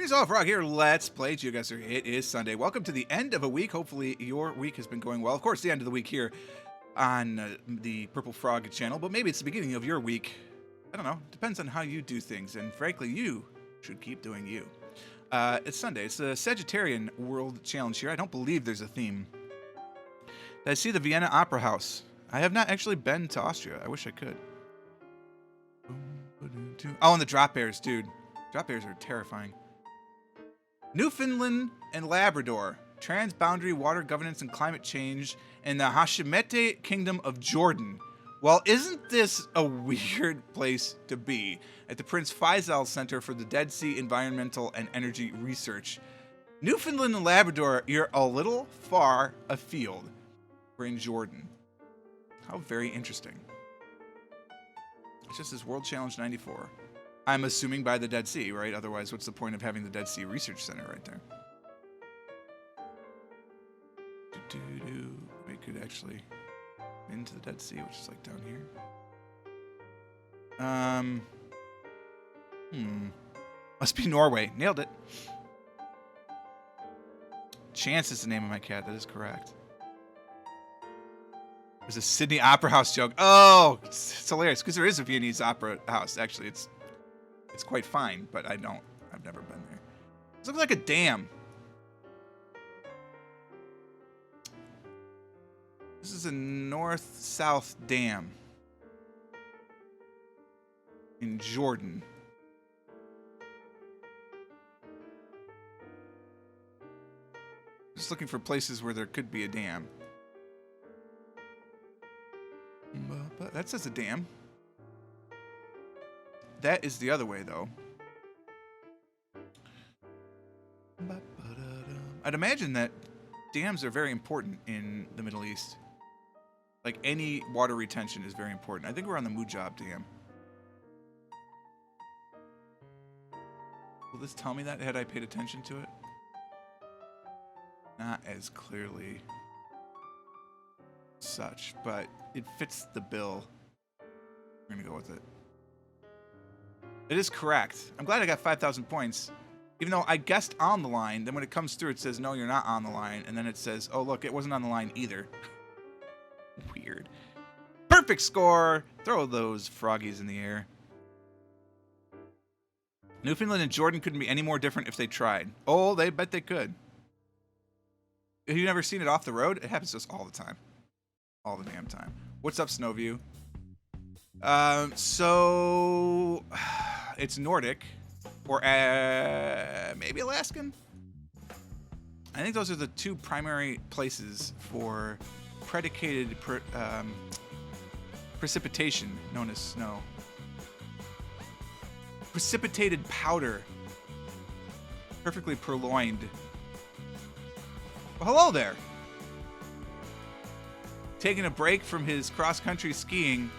Greetings all, Frog here. Let's play GeoGuessr. It is Sunday. Welcome to the end of a week. Hopefully your week has been going well. Of course, the end of the week here on the Purple Frog channel, but maybe it's the beginning of your week. I don't know. Depends on how you do things, and frankly, you should keep doing you. It's Sunday. It's the Sagittarian World Challenge here. I don't believe there's a theme. I see the Vienna Opera House. I have not actually been to Austria. I wish I could. Oh, and the drop bears, dude. Drop bears are terrifying. Newfoundland and Labrador, transboundary water governance and climate change in the Hashemite Kingdom of Jordan. Well, isn't this a weird place to be? At the Prince Faisal Center for the Dead Sea Environmental and Energy Research. Newfoundland and Labrador, you're a little far afield. We're in Jordan. How very interesting. It's just this World Challenge 94. I'm assuming by the Dead Sea, right? Otherwise, what's the point of having the Dead Sea Research Center right there? We could actually into the Dead Sea, which is like down here. Must be Norway. Nailed it. Chance is the name of my cat. That is correct. There's a Sydney Opera House joke. Oh, it's hilarious because there is a Viennese Opera House. Actually, it's quite fine, but I've never been there. This looks like a dam. This is a north-south dam in Jordan. Just looking for places where there could be a dam. But that says a dam. That is the other way, though. I'd imagine that dams are very important in the Middle East. Like, any water retention is very important. I think we're on the Mujab Dam. Will this tell me that had I paid attention to it? Not as clearly such, but it fits the bill. We're going to go with it. It is correct. I'm glad I got 5,000 points. Even though I guessed on the line, then when it comes through, it says, no, you're not on the line. And then it says, oh, look, it wasn't on the line either. Weird. Perfect score. Throw those froggies in the air. Newfoundland and Jordan couldn't be any more different if they tried. Oh, they bet they could. Have you never seen it off the road? It happens to us all the time. All the damn time. What's up, Snowview? So it's Nordic or maybe Alaskan. I think those are the two primary places for predicated precipitation known as snow. Precipitated powder. Perfectly purloined. Well, hello there. Taking a break from his cross-country skiing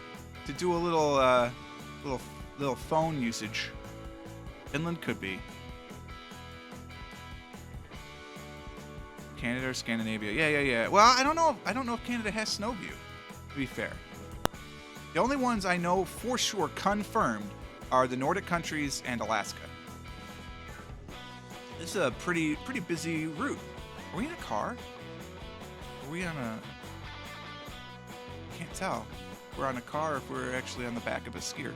to do a little phone usage. Finland could be. Canada or Scandinavia? Yeah. Well, I don't know if Canada has snow view. To be fair, the only ones I know for sure confirmed are the Nordic countries and Alaska. This is a pretty busy route. Are we in a car? Are we on a? Can't tell. If we're on a car or if we're actually on the back of a skier.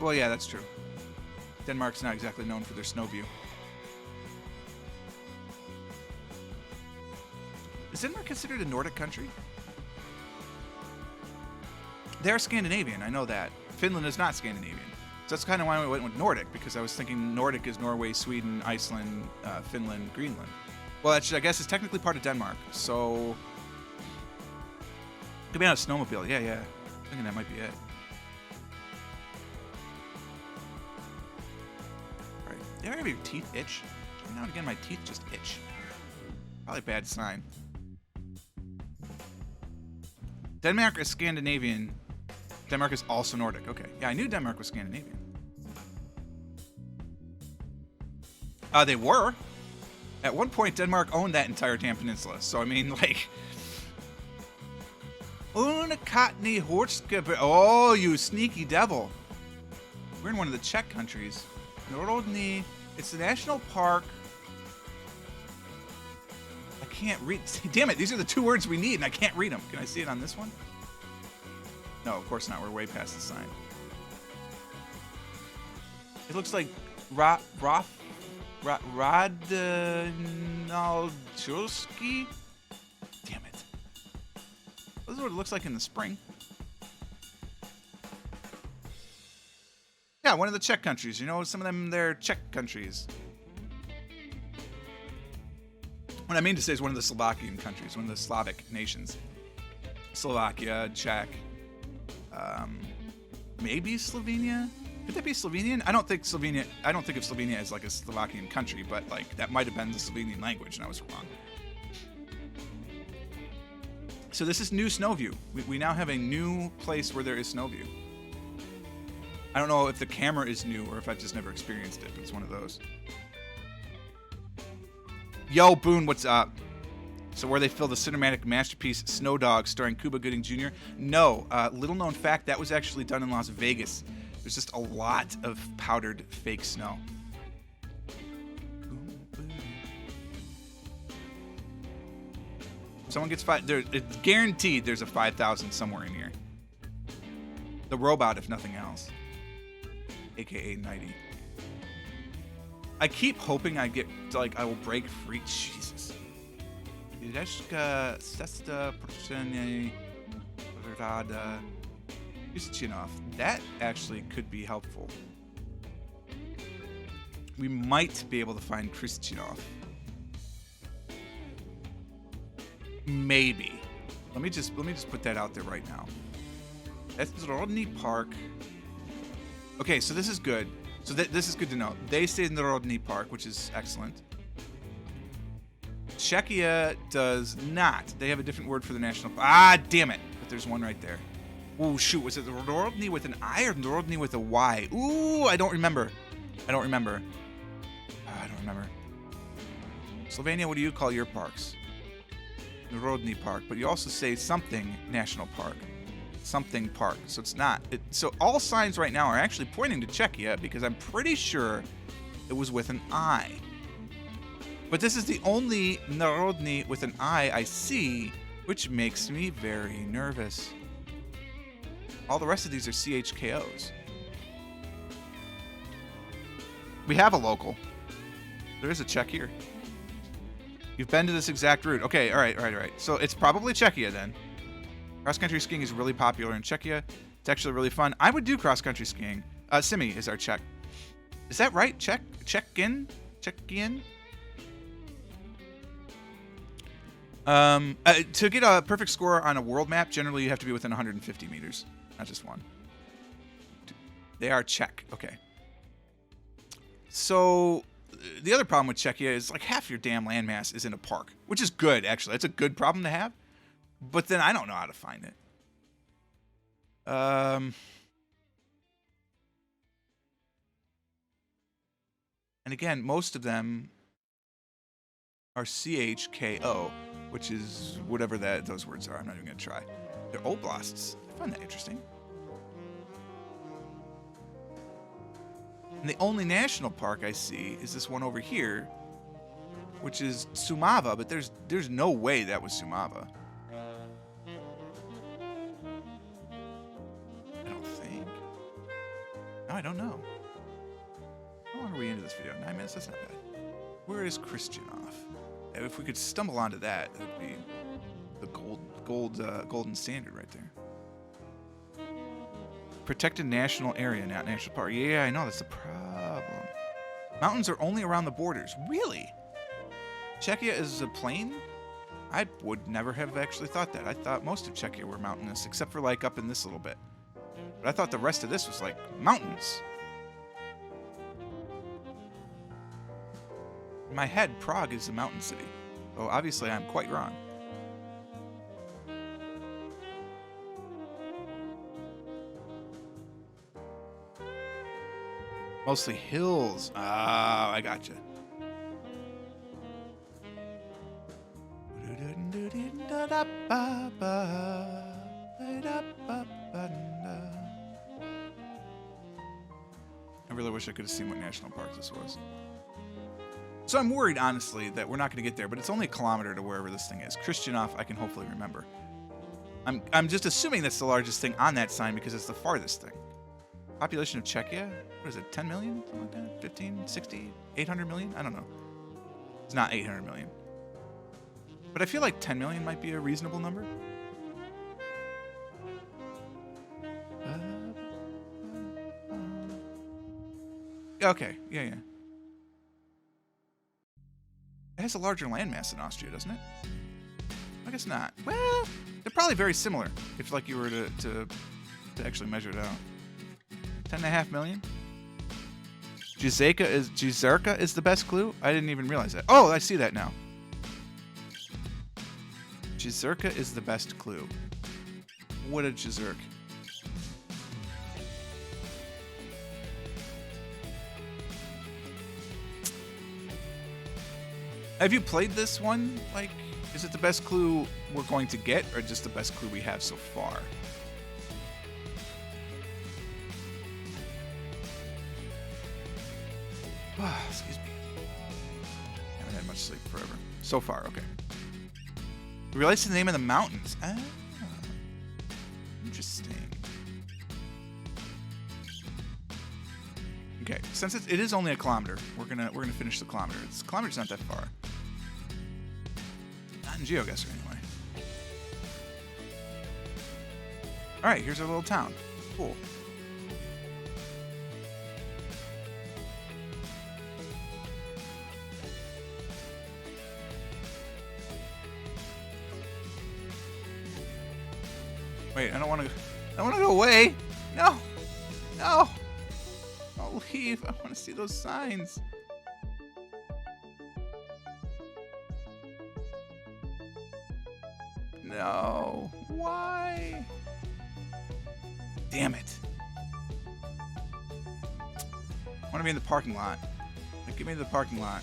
Well, yeah, that's true. Denmark's not exactly known for their snow view. Is Denmark considered a Nordic country? They're Scandinavian, I know that. Finland is not Scandinavian. So that's kind of why we went with Nordic, because I was thinking Nordic is Norway, Sweden, Iceland, Finland, Greenland. Well, actually, I guess it's technically part of Denmark, so... Could be on a snowmobile, yeah. I'm thinking that might be it. Alright. You ever have your teeth itch? Every now and again, my teeth just itch. Probably a bad sign. Denmark is Scandinavian. Denmark is also Nordic. Okay. Yeah, I knew Denmark was Scandinavian. They were. At one point, Denmark owned that entire damn peninsula. So, I mean, like... Unikatni Horskip. Oh, you sneaky devil. We're in one of the Czech countries. Narodny. It's the national park. I can't read. Damn it, these are the 2 words we need, and I can't read them. Can I see it on this one? No, of course not. We're way past the sign. It looks like Radnalchulski. Damn it. This is what it looks like in the spring. Yeah, one of the Czech countries. You know, some of them, they're Czech countries. What I mean to say is one of the Slovakian countries, one of the Slavic nations. Slovakia, Czech, maybe Slovenia? Could that be Slovenian? I don't think of Slovenia as like a Slovakian country, but like that might have been the Slovenian language, and I was wrong. So this is new snow view. We now have a new place where there is snow view. I don't know if the camera is new or if I've just never experienced it, but it's one of those. Yo, Boone, what's up? So where they filmed the cinematic masterpiece Snow Dog starring Cuba Gooding Jr.? No, little known fact, that was actually done in Las Vegas. There's just a lot of powdered fake snow. Someone gets it's guaranteed there's a 5,000 somewhere in here. The robot, if nothing else. AKA 90. I keep hoping I will break free. Jesus. That actually could be helpful. We might be able to find Kristinov. Maybe. Let me just put that out there right now. That's Rodney Park. Okay, so this is good. So this is good to know. They stay in the Rodney Park, which is excellent. Czechia does not. They have a different word for the national. Ah, damn it! But there's one right there. Ooh, shoot. Was it the Rodney with an I or the Rodney with a Y? Ooh, I don't remember. I don't remember. Slovenia, what do you call your parks? The Rodney Park, but you also say something national park. Something park. So it's not. So all signs right now are actually pointing to Czechia because I'm pretty sure it was with an I. But this is the only Narodny with an I see, which makes me very nervous. All the rest of these are CHKOs. We have a local. There is a Czech here. You've been to this exact route. Okay, all right. So it's probably Czechia then. Cross-country skiing is really popular in Czechia. It's actually really fun. I would do cross-country skiing. Simi is our Czech. Is that right? Czechian? To get a perfect score on a world map, generally you have to be within 150 meters. Not just one. They are Czech. Okay. So the other problem with Czechia is like half your damn landmass is in a park, which is good, actually. That's a good problem to have. But then I don't know how to find it. And again, most of them are CHKO, which is whatever those words are. I'm not even going to try. They're oblasts. I find that interesting. And the only national park I see is this one over here, which is Sumava, but there's no way that was Sumava. I don't think. No, I don't know. How long are we into this video? 9 minutes? That's not bad. Where is Kristinov? If we could stumble onto that, that would be the golden standard right there. Protected national area, not national park. Yeah, I know, that's the problem. Mountains are only around the borders. Really? Czechia is a plain? I would never have actually thought that. I thought most of Czechia were mountainous, except for like up in this little bit. But I thought the rest of this was like mountains. In my head, Prague is a mountain city. So obviously I'm quite wrong. Mostly hills. Ah, I gotcha. I really wish I could have seen what national park this was. So I'm worried, honestly, that we're not going to get there, but it's only a kilometer to wherever this thing is. Christianov, I can hopefully remember. I'm just assuming that's the largest thing on that sign because it's the farthest thing. Population of Czechia? What is it, 10 million? Something like that? 15, 60, 800 million? I don't know. It's not 800 million. But I feel like 10 million might be a reasonable number. Okay, yeah. It has a larger landmass than Austria, doesn't it? I guess not. Well, they're probably very similar if like you were to actually measure it out. 10.5 million? Jezerka is the best clue? I didn't even realize that. Oh, I see that now. Jezerka is the best clue. What a Jezerk. Have you played this one? Like, is it the best clue we're going to get, or just the best clue we have so far? Excuse me. Haven't had much sleep forever. So far, okay. It relates to the name of the mountains. Ah, interesting. Okay, since it is only a kilometer, we're gonna finish the kilometer. The kilometer's not that far. Not in GeoGuessr anyway. All right, here's our little town. Cool. Wait, I don't want to go away. No. I'll leave. I want to see those signs. No. Why? Damn it. I want to be in the parking lot. Like, get me to the parking lot.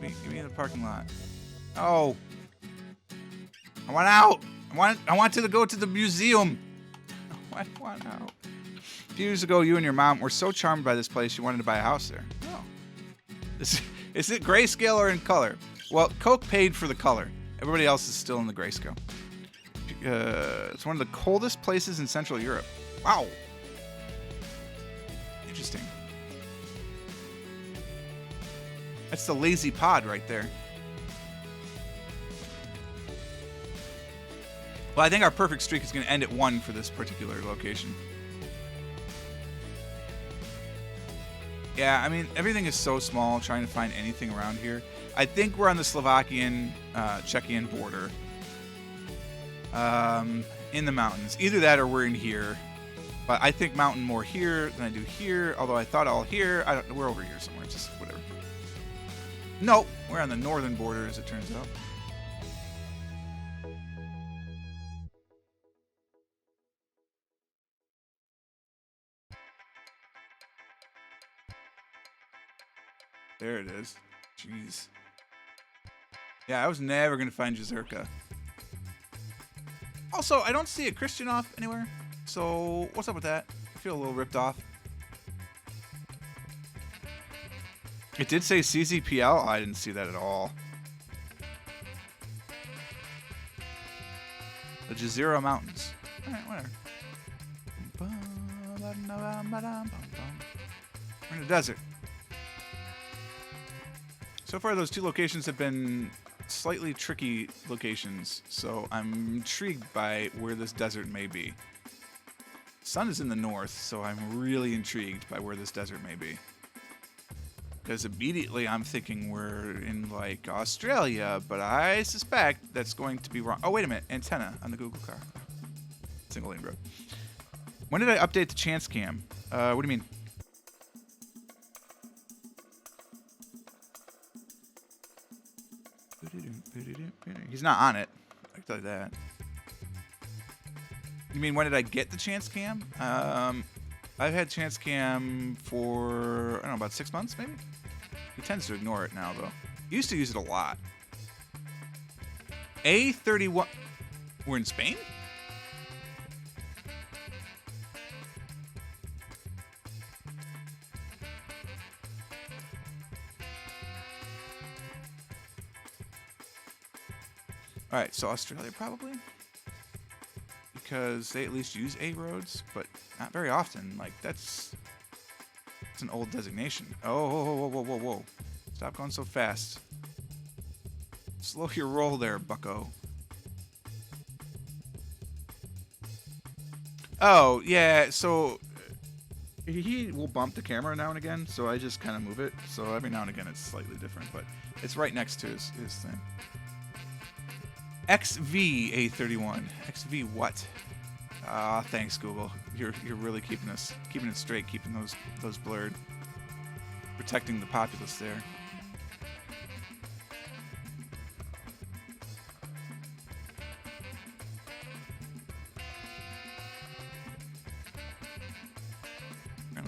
Give me the parking lot. Oh. I want out. I want to go to the museum. I want out. A few years ago, you and your mom were so charmed by this place, you wanted to buy a house there. Oh. Is it grayscale or in color? Well, Coke paid for the color. Everybody else is still in the grayscale. It's one of the coldest places in Central Europe. Wow. Interesting. That's the lazy pod right there. Well, I think our perfect streak is going to end at 1 for this particular location. Yeah, I mean, everything is so small, trying to find anything around here. I think we're on the Slovakian-Czechian border. In the mountains. Either that or we're in here. But I think mountain more here than I do here, although I thought all here. We're over here somewhere, just whatever. Nope, we're on the northern border, as it turns out. There it is. Jeez. Yeah, I was never going to find Jezerka. Also, I don't see a Christianov anywhere. So, what's up with that? I feel a little ripped off. It did say CZPL. Oh, I didn't see that at all. The Jezero Mountains. Alright, whatever. We're in the desert. So far, those two locations have been slightly tricky locations, so I'm intrigued by where this desert may be. Sun is in the north, so I'm really intrigued by where this desert may be. Because immediately I'm thinking we're in, like, Australia, but I suspect that's going to be wrong. Oh, wait a minute. Antenna on the Google car. Single lane road. When did I update the chance cam? What do you mean? He's not on it. I can tell you that. You mean when did I get the chance cam? I've had chance cam for, I don't know, about 6 months maybe? He tends to ignore it now, though. He used to use it a lot. A31. We're in Spain? All right, so Australia probably, because they at least use A roads, but not very often. Like that's an old designation. Oh, whoa, whoa, whoa, whoa! Stop going so fast. Slow your roll there, bucko. Oh, yeah, so he will bump the camera now and again, so I just kind of move it. So every now and again it's slightly different, but it's right next to his thing. XV-A31. XV what? Ah, thanks, Google. You're really keeping it straight, keeping those blurred. Protecting the populace there.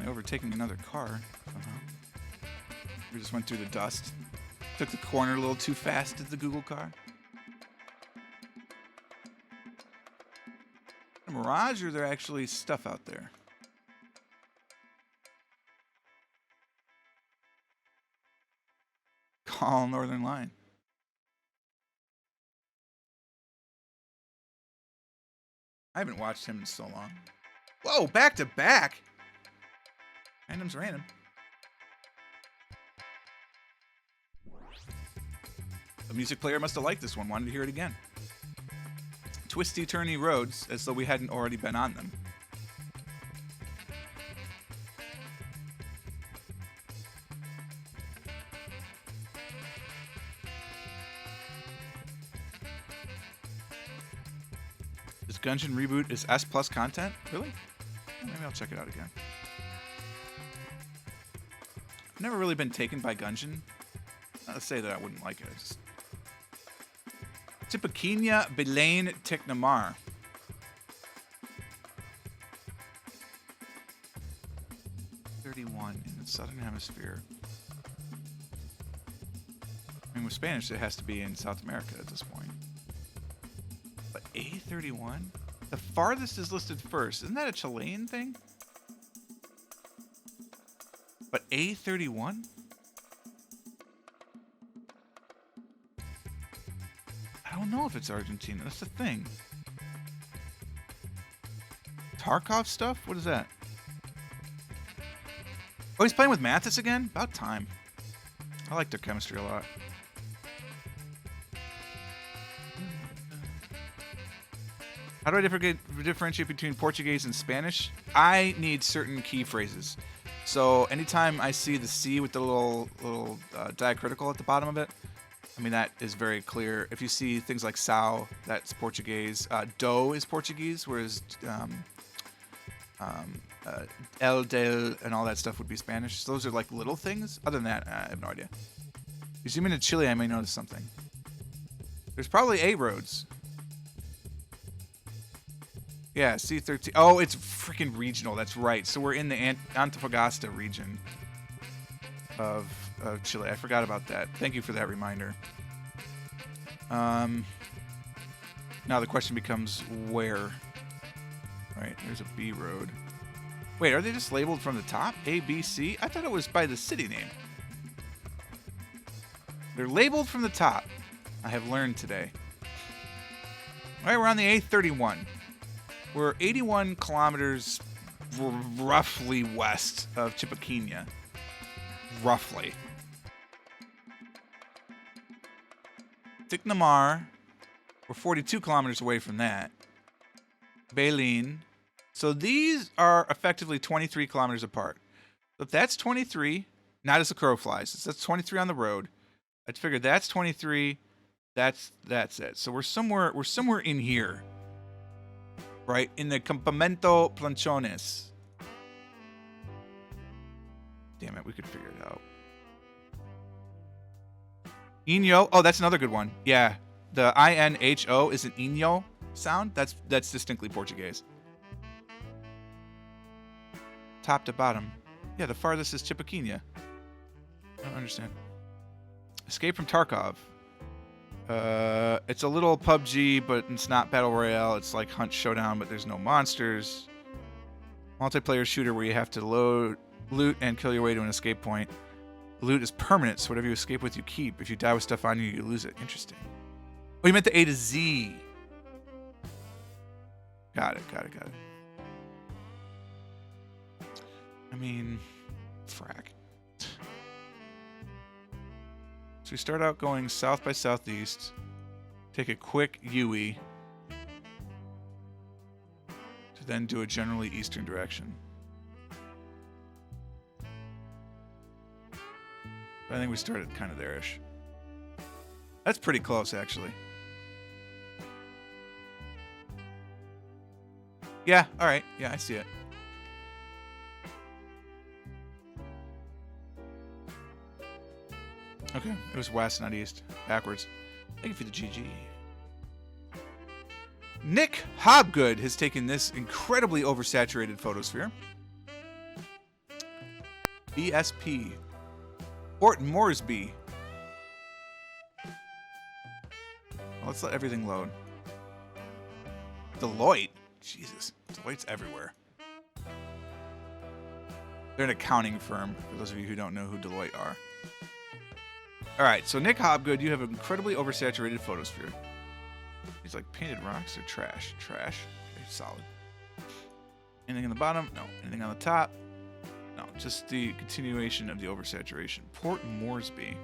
Overtaking another car somehow. We just went through the dust. Took the corner a little too fast at the Google car. A mirage, or there actually stuff out there? Call Northern Line. I haven't watched him in so long. Whoa, back to back. Random's random. The music player must have liked this one, wanted to hear it again. Twisty, turny roads, as though we hadn't already been on them. This Gungeon reboot is S+ content? Really? Maybe I'll check it out again. I've never really been taken by Gungeon. Not to say that I wouldn't like it. Just... Tipaquina Belaine Teknamar. '31 in the Southern Hemisphere. I mean, with Spanish, it has to be in South America at this point. But A31? The farthest is listed first. Isn't that a Chilean thing? But A31? I don't know if it's Argentina. That's the thing. Tarkov stuff? What is that? Oh, he's playing with Mathis again? About time. I like their chemistry a lot. How do I differentiate between Portuguese and Spanish? I need certain key phrases. So anytime I see the C with the little diacritical at the bottom of it, I mean, that is very clear. If you see things like Sao, that's Portuguese. Do is Portuguese, whereas El, Del, and all that stuff would be Spanish. So those are like little things. Other than that, I have no idea. If you zoom into Chile, I may notice something. There's probably A roads. Yeah, C13. Oh, it's freaking regional. That's right. So we're in the Antofagasta region of Chile. I forgot about that. Thank you for that reminder. Now the question becomes where? Right, there's a B road. Wait, are they just labeled from the top? A, B, C? I thought it was by the city name. They're labeled from the top. I have learned today. All right, we're on the A31. We're 81 kilometers roughly west of Tipaquina. Roughly. Tiknamar, we're 42 kilometers away from that. Baleen. So these are effectively 23 kilometers apart. So if that's 23, not as the crow flies, that's 23 on the road. I'd figure that's 23. That's it. So we're somewhere in here. Right? In the Campamento Planchones. Damn it, we could figure it out. Inyo. Oh, that's another good one. Yeah. The INHO is an Inyo sound. That's distinctly Portuguese. Top to bottom. Yeah, the farthest is Tipaquina. I don't understand. Escape from Tarkov. It's a little PUBG, but it's not Battle Royale. It's like Hunt Showdown, but there's no monsters. Multiplayer shooter where you have to loot and kill your way to an escape point. The loot is permanent, so whatever you escape with, you keep. If you die with stuff on you, you lose it. Interesting. Oh, you meant the A to Z. Got it. I mean, frack. So we start out going south by southeast. Take a quick UE. To then do a generally eastern direction. I think we started kind of there-ish. That's pretty close, actually. Yeah, alright. Yeah, I see it. Okay, it was west, not east. Backwards. Thank you for the GG. Nick Hobgood has taken this incredibly oversaturated photosphere. BSP. Port Moresby. Let's let everything load. Deloitte? Jesus. Deloitte's everywhere. They're an accounting firm, for those of you who don't know who Deloitte are. Alright, so Nick Hobgood, you have an incredibly oversaturated photosphere. He's like painted rocks or trash? Trash. Okay, solid. Anything on the bottom? No. Anything on the top? No. Just the continuation of the oversaturation. Port Moresby.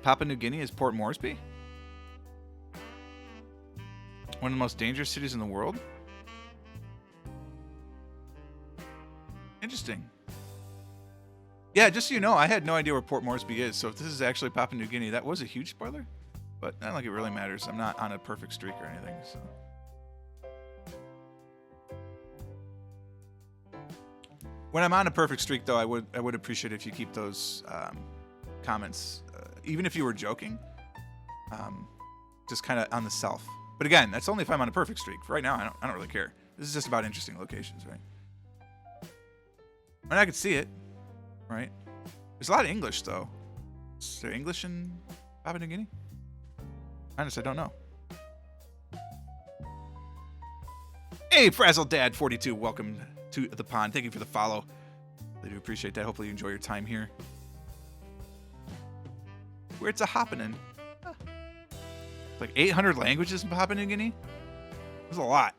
Papua New Guinea is Port Moresby? One of the most dangerous cities in the world? Interesting. Yeah, just so you know, I had no idea where Port Moresby is, so if this is actually Papua New Guinea, that was a huge spoiler. But not like it really matters. I'm not on a perfect streak or anything, so. When I'm on a perfect streak, though, I would appreciate if you keep those comments, even if you were joking, just kind of on the self. But again, that's only if I'm on a perfect streak. For right now, I don't really care. This is just about interesting locations, right? And I could see it, right? There's a lot of English, though. Is there English in Papua New Guinea? Honest, I don't know. Hey, Frazzle Dad 42, welcome to the pond. Thank you for the follow. I do appreciate that. Hopefully you enjoy your time here. Where it's a happening. Huh. Like 800 languages in Papua New Guinea? That's a lot.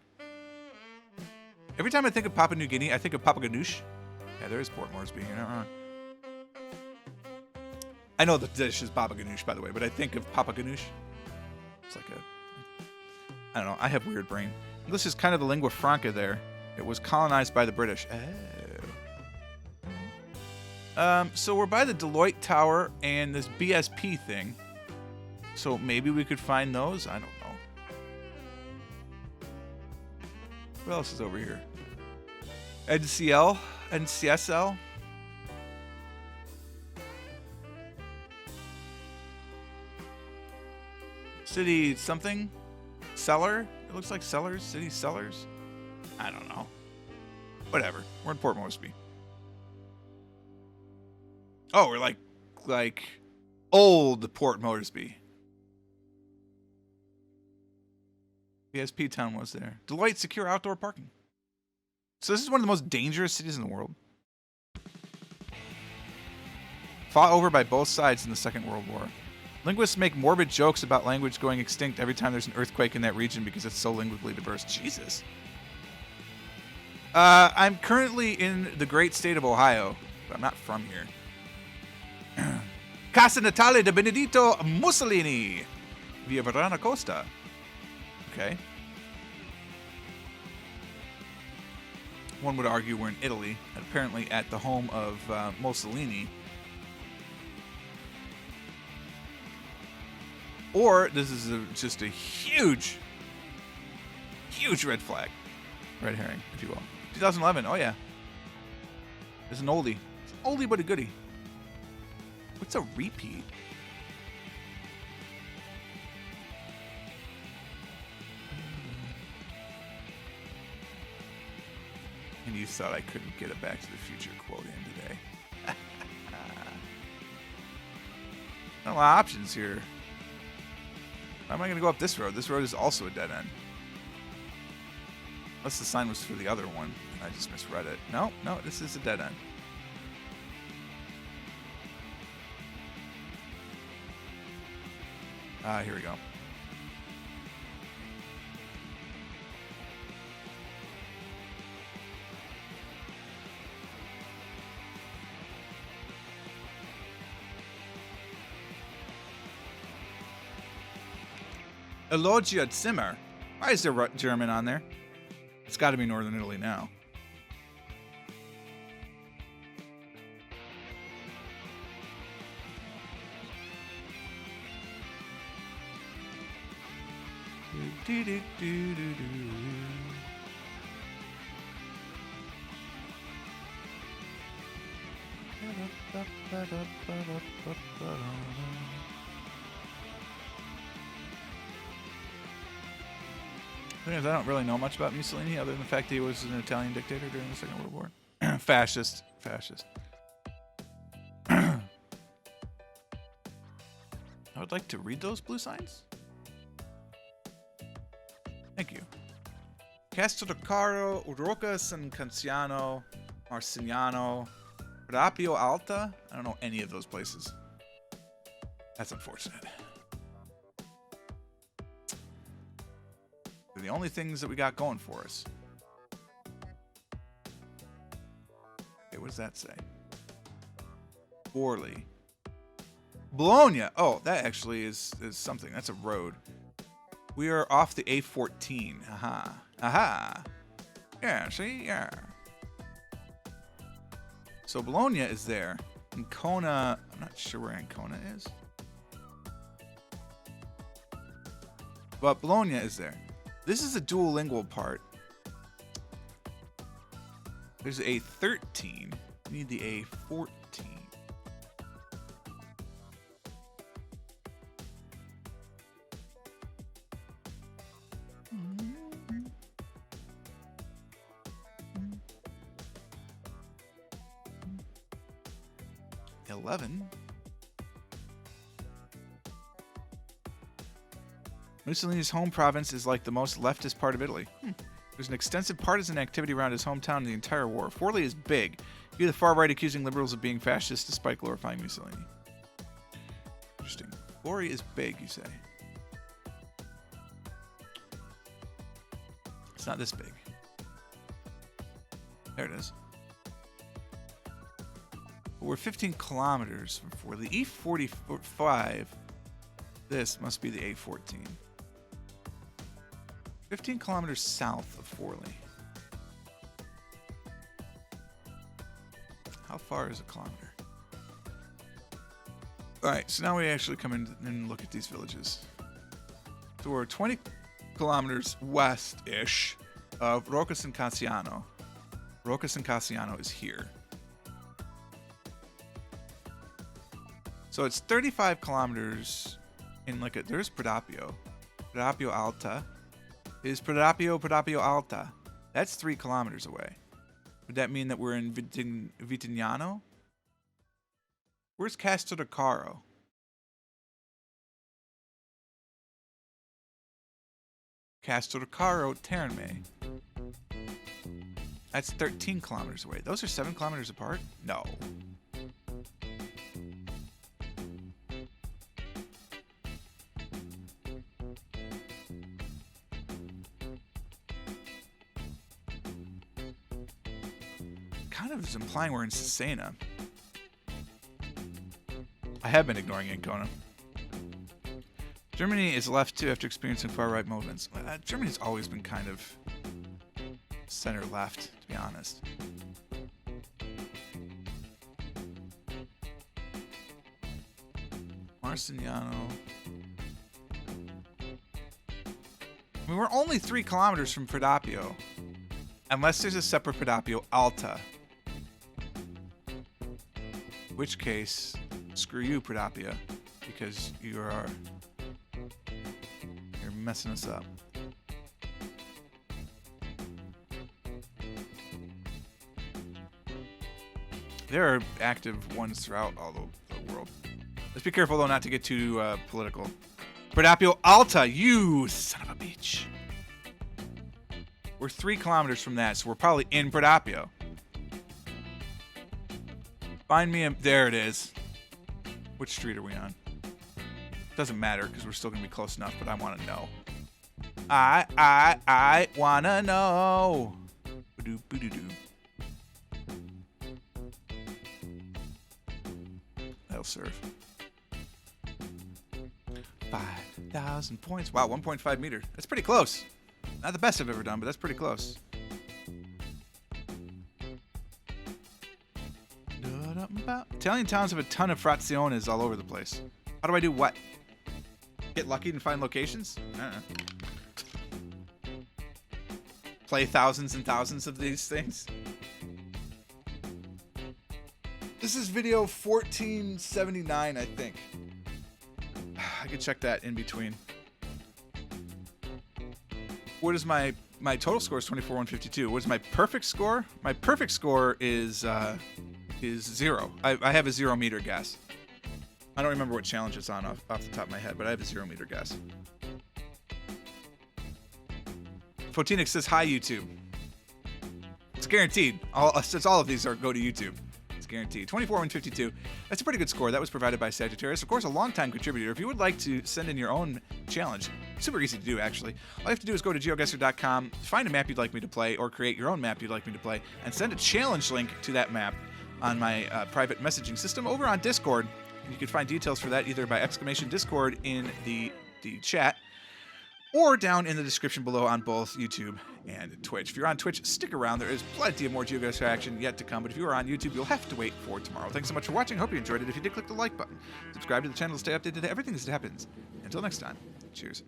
Every time I think of Papua New Guinea, I think of Papua Ganoush. Yeah, there is Port Moresby. You're not wrong. I know the dish is Papua Ganoush, by the way, but I think of Papua Ganoush. It's like I don't know. I have weird brain. English is kind of the lingua franca there. It was colonized by the British. Oh. So we're by the Deloitte Tower and this BSP thing. So maybe we could find those? I don't know. What else is over here? NCL? NCSL? City something? Cellar? It looks like cellars. City cellars? I don't know. Whatever. We're in Port Moresby. Oh, we're like old Port Moresby. BSP town was there. Deloitte secure outdoor parking. So this is one of the most dangerous cities in the world. Fought over by both sides in the Second World War. Linguists make morbid jokes about language going extinct every time there's an earthquake in that region because it's so linguistically diverse. Jesus. I'm currently in the great state of Ohio, but I'm not from here. Casa Natale de Benedito Mussolini via Verona Costa. Okay. One would argue we're in Italy, and apparently at the home of Mussolini. Or this is just a huge, huge red flag. Red herring, if you will. 2011, oh yeah. It's an oldie. It's an oldie but a goodie. What's a repeat? And you thought I couldn't get a Back to the Future quote in today. Not a lot of options here. Why am I going to go up this road? This road is also a dead end. Unless the sign was for the other one, and I just misread it. No, this is a dead end. Here we go. Elogia Zimmer. Why is there German on there? It's got to be Northern Italy now. I don't really know much about Mussolini other than the fact that he was an Italian dictator during the Second World War. Fascist. I would like to read those blue signs. Thank you. Castellocaro, Rocca San Canciano, Marcignano, Rapio Alta. I don't know any of those places. That's unfortunate. They're the only things that we got going for us. Okay, what does that say? Forlì. Bologna. Oh, that actually is something. That's a road. We are off the A14. Aha. Aha. Yeah, see? Yeah. So Bologna is there. Ancona, I'm not sure where Ancona is. But Bologna is there. This is a duolingual part. There's a 13. We need the A14. Mussolini's home province is like the most leftist part of Italy. There's an extensive partisan activity around his hometown in the entire war. Forlì is big. You the far right accusing liberals of being fascist despite glorifying Mussolini. Interesting. Forlì is big, you say? It's not this big. There it is. We're 15 kilometers from Forlì. E45. This must be the A14. 15 kilometers south of Forlì. How far is a kilometer? Alright, so now we actually come in and look at these villages. So we're 20 kilometers west-ish of Rocca San Cassiano. Rocca San Cassiano is here. So it's 35 kilometers in like a... There's Predapio. Predapio Alta. Is Predapio Alta. That's 3 kilometers away. Would that mean that we're in Vitignano? Where's Castellocaro? Castellocaro Terme. That's 13 kilometers away. Those are 7 kilometers apart? No. Kind of is implying we're in Cesena. I have been ignoring Ancona. Germany is left too after experiencing far-right movements. Germany's always been kind of center-left, to be honest. Marcignano. I mean, we're only 3 kilometers from Predapio. Unless there's a separate Predapio Alta. In which case, screw you, Predapia, because you're messing us up. There are active ones throughout all the world. Let's be careful, though, not to get too political. Predapio Alta, you son of a bitch. We're 3 kilometers from that, so we're probably in Predapio. Find me a... There it is. Which street are we on? Doesn't matter because we're still gonna be close enough, but I want to know. I wanna know. Ba-doo, ba-doo-doo. That'll serve. 5,000 points. Wow, 1.5 meter. That's pretty close. Not the best I've ever done, but that's pretty close. Italian towns have a ton of fraziones all over the place. How do I do what? Get lucky and find locations? Play thousands and thousands of these things? This is video 1479, I think. I could check that in between. What is my total score is 24,152. What is my perfect score? My perfect score is 0. I have a 0 meter guess. I don't remember what challenge it's on off the top of my head, but I have a 0 meter guess. Fotinix says, hi, YouTube. It's guaranteed. Since all of these go to YouTube. It's guaranteed. 24,152. That's a pretty good score. That was provided by Sagittarius. Of course, a longtime contributor. If you would like to send in your own challenge, super easy to do, actually. All you have to do is go to GeoGuessr.com, find a map you'd like me to play, or create your own map you'd like me to play, and send a challenge link to that map on my private messaging system over on Discord. You can find details for that either by !Discord in the chat or down in the description below on both YouTube and Twitch. If you're on Twitch, stick around. There is plenty of more GeoGuessr action yet to come, but if you are on YouTube, you'll have to wait for tomorrow. Thanks so much for watching. Hope you enjoyed it. If you did, click the like button. Subscribe to the channel to stay updated to everything that happens. Until next time, cheers.